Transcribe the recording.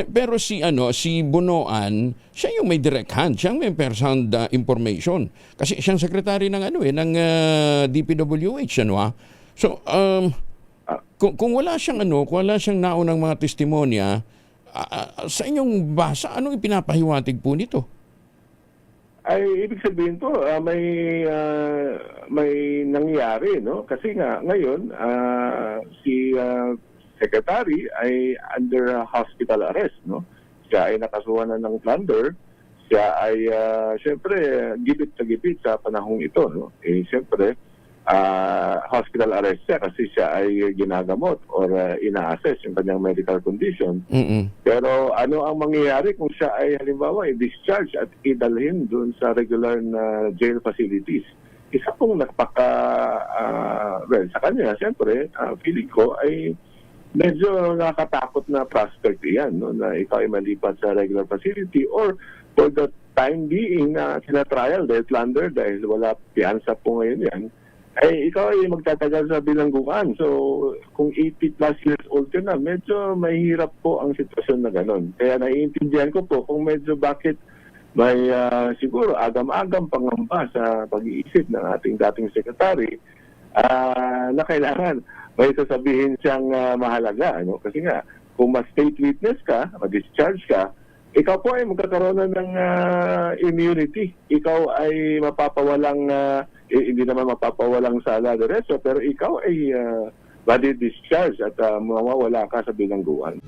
Pero si Bunoan, siya yung may direct hand, siya yung may first hand information. Kasi siyang secretary ng DPWH, So, kung wala siyang kung wala siyang naunang mga testimonya, sa inyong basa, anong ipinapahiwatig po nito? Ay ibig sabihin po may nangyari, no? Kasi nga ngayon si secretary ay under hospital arrest, no? Siya ay nakasuhan na ng plunder. Siya ay syempre gipit sa gipit sa panahong ito, no? Syempre hospital arrest siya kasi siya ay ginagamot or ina-assess yung kanyang medical condition. Pero ano ang mangyayari kung siya ay halimbawa i-discharge at idalhin doon sa regular na jail facilities? Isa pong sa kanya, siyempre, feeling ko ay medyo nakakatakot na prospect yan, no? Na ikaw ay malipat sa regular facility or for the time being na sinatrial dahil plunder, dahil wala piyansa po ngayon yan, ay ikaw ay magtatagal sa bilangguan. So, kung 80 plus years old ka na, medyo mahirap po ang sitwasyon na gano'n. Kaya naiintindihan ko po kung medyo bakit may siguro agam-agam pangamba sa pag-iisip ng ating dating secretary na kailangan may sasabihin siyang mahalaga. Ano? Kasi nga, kung ma-state witness ka, ma-discharge ka, ikaw po ay magkakaroon ng immunity. Ikaw ay mapapawalang, hindi naman mapapawalang sala derecho, pero ikaw ay madi-discharge at mawawala ka sa bilangguan.